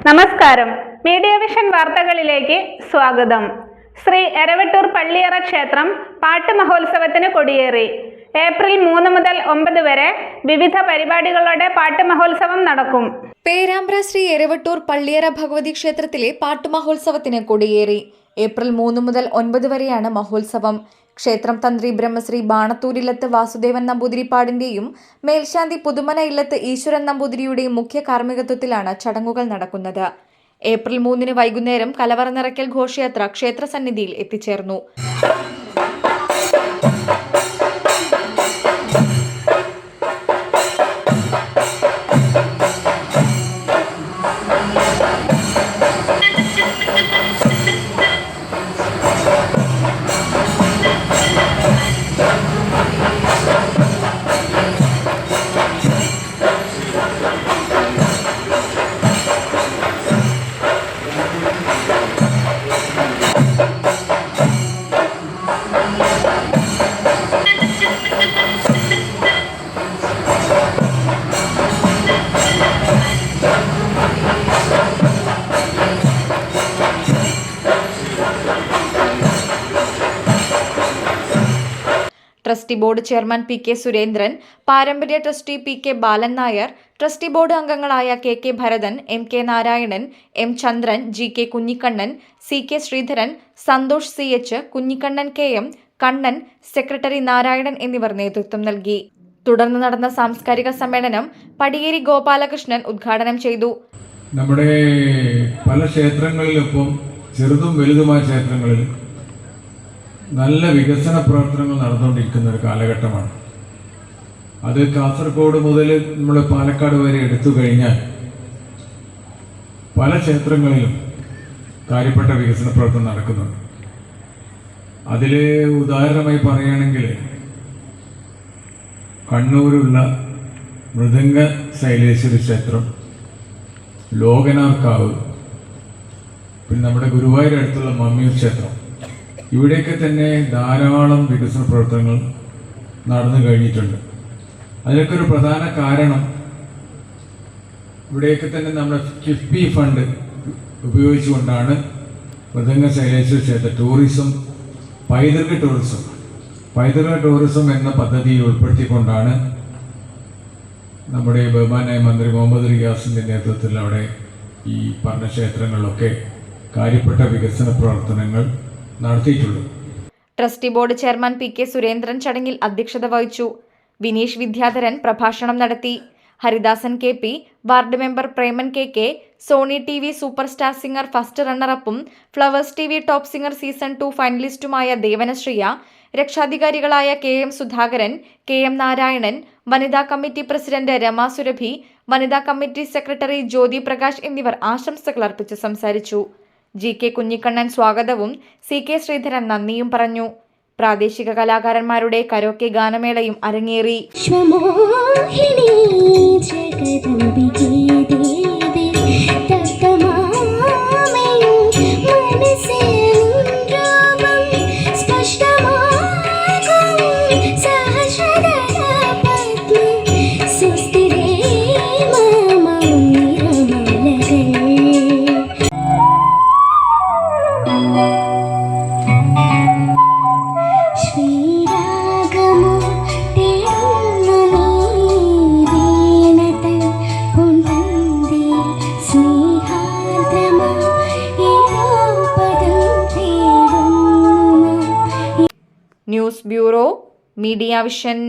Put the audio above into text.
നമസ്കാരം. Media vision വാർത്തകളിലേക്ക് സ്വാഗതം. ശ്രീ എരവട്ടൂർ പള്ളിയറ ക്ഷേത്രം പാട്ട് മഹോത്സവത്തിന് കൊടിയേറി. ഏപ്രിൽ 3 മുതൽ 9 വരെ വിവിധ പരിപാടികളോടെ പാട്ട് മഹോത്സവം നടക്കും. പേരാമ്പ്ര ശ്രീ എരവട്ടൂർ പള്ളിയറ ഭഗവതി ക്ഷേത്രത്തിലെ പാട്ട് മഹോത്സവത്തിന് കൊടിയേറി. ഏപ്രിൽ 3 മുതൽ 9 വരെയാണ് മഹോത്സവം. ക്ഷേത്രം തന്ത്രി ബ്രഹ്മശ്രീ ബാണത്തൂരില്ലത്ത് വാസുദേവൻ നമ്പൂതിരിപ്പാടിന്റെയും മേൽശാന്തി പുതുമന ഇല്ലത്ത് ഈശ്വരൻ നമ്പൂതിരിയുടെയും മുഖ്യ കാർമ്മികത്വത്തിലാണ് ചടങ്ങുകൾ നടക്കുന്നത്. ഏപ്രിൽ 3 വൈകുന്നേരം കലവറ നിറയ്ക്കൽ ഘോഷയാത്ര ക്ഷേത്രസന്നിധിയിൽ എത്തിച്ചേർന്നു. Trustee board chairman P K Surendran, പാരമ്പര്യ trustee P K Balan Nair, trustee board അംഗങ്ങളായ K K Bharathan, M K Narayanan, M Chandran, G K Kunhikannan, C K Sreedharan, Santhosh C H, Kunhikannan K M, Kannan, secretary Narayanan എന്നിവർ നേതൃത്വം നൽകി. തുടർന്ന് നടന്ന സാംസ്കാരിക സമ്മേളനം പടിയേരി ഗോപാലകൃഷ്ണൻ ഉദ്ഘാടനം ചെയ്തു. നമ്മുടെ പല ക്ഷേത്രങ്ങളിലിപ്പം ചെറുതും വലുതുമായ ക്ഷേത്രങ്ങളിൽ നല്ല വികസന പ്രവർത്തനങ്ങൾ നടന്നുകൊണ്ടിരിക്കുന്ന ഒരു കാലഘട്ടമാണ്. അത് കാസർഗോഡ് മുതൽ നമ്മൾ പാലക്കാട് വരെ എടുത്തു കഴിഞ്ഞാൽ പല ക്ഷേത്രങ്ങളിലും കാര്യപ്പെട്ട വികസന പ്രവർത്തനം നടക്കുന്നുണ്ട്. അതിൽ ഉദാഹരണമായി പറയുകയാണെങ്കിൽ കണ്ണൂരുള്ള മൃദംഗ ശൈലേശ്വരി ക്ഷേത്രം, ലോകനാർക്കാവ്, പിന്നെ നമ്മുടെ ഗുരുവായൂർ അടുത്തുള്ള മമ്മിയൂർ ക്ഷേത്രം, ഇവിടെയൊക്കെ തന്നെ ധാരാളം വികസന പ്രവർത്തനങ്ങൾ നടന്നു കഴിഞ്ഞിട്ടുണ്ട്. അതിനൊക്കെ ഒരു പ്രധാന കാരണം ഇവിടെയൊക്കെ തന്നെ നമ്മുടെ കിഫ്ബി ഫണ്ട് ഉപയോഗിച്ചുകൊണ്ടാണ് മൃദംഗ ശൈലേശ്വര ക്ഷേത്ര ടൂറിസം, പൈതൃക ടൂറിസം എന്ന പദ്ധതിയിൽ ഉൾപ്പെടുത്തിക്കൊണ്ടാണ് നമ്മുടെ ബഹുമാനായ മന്ത്രി മുഹമ്മദ് റിയാസിൻ്റെ നേതൃത്വത്തിൽ അവിടെ ഈ പറഞ്ഞ ക്ഷേത്രങ്ങളിലൊക്കെ കാര്യപ്പെട്ട വികസന പ്രവർത്തനങ്ങൾ നടത്തിയിട്ടുള്ളൂ. Trustee board chairman P K Surendran ചടങ്ങിൽ അധ്യക്ഷത വഹിച്ചു. വിനീഷ് വിദ്യാധരൻ പ്രഭാഷണം നടത്തി. Haridasan K P, ward member Preman K K, Sony T V super star singer first റണ്ണറപ്പും Flowers T V top singer season 2 ഫൈനലിസ്റ്റുമായ ദേവനശ്രീയ, രക്ഷാധികാരികളായ K M Sudhakaran, K M Narayanan, വനിതാ കമ്മിറ്റി പ്രസിഡന്റ് രമാ സുരഭി, വനിതാ കമ്മിറ്റി സെക്രട്ടറി ജ്യോതി പ്രകാശ് എന്നിവർ ആശംസകൾ അർപ്പിച്ച് സംസാരിച്ചു. ജി കെ കുഞ്ഞിക്കണ്ണൻ സ്വാഗതവും സി കെ ശ്രീധരൻ നന്ദിയും പറഞ്ഞു. പ്രാദേശിക കലാകാരന്മാരുടെ കരോക്കെ ഗാനമേളയും അരങ്ങേറി. News bureau, media vision.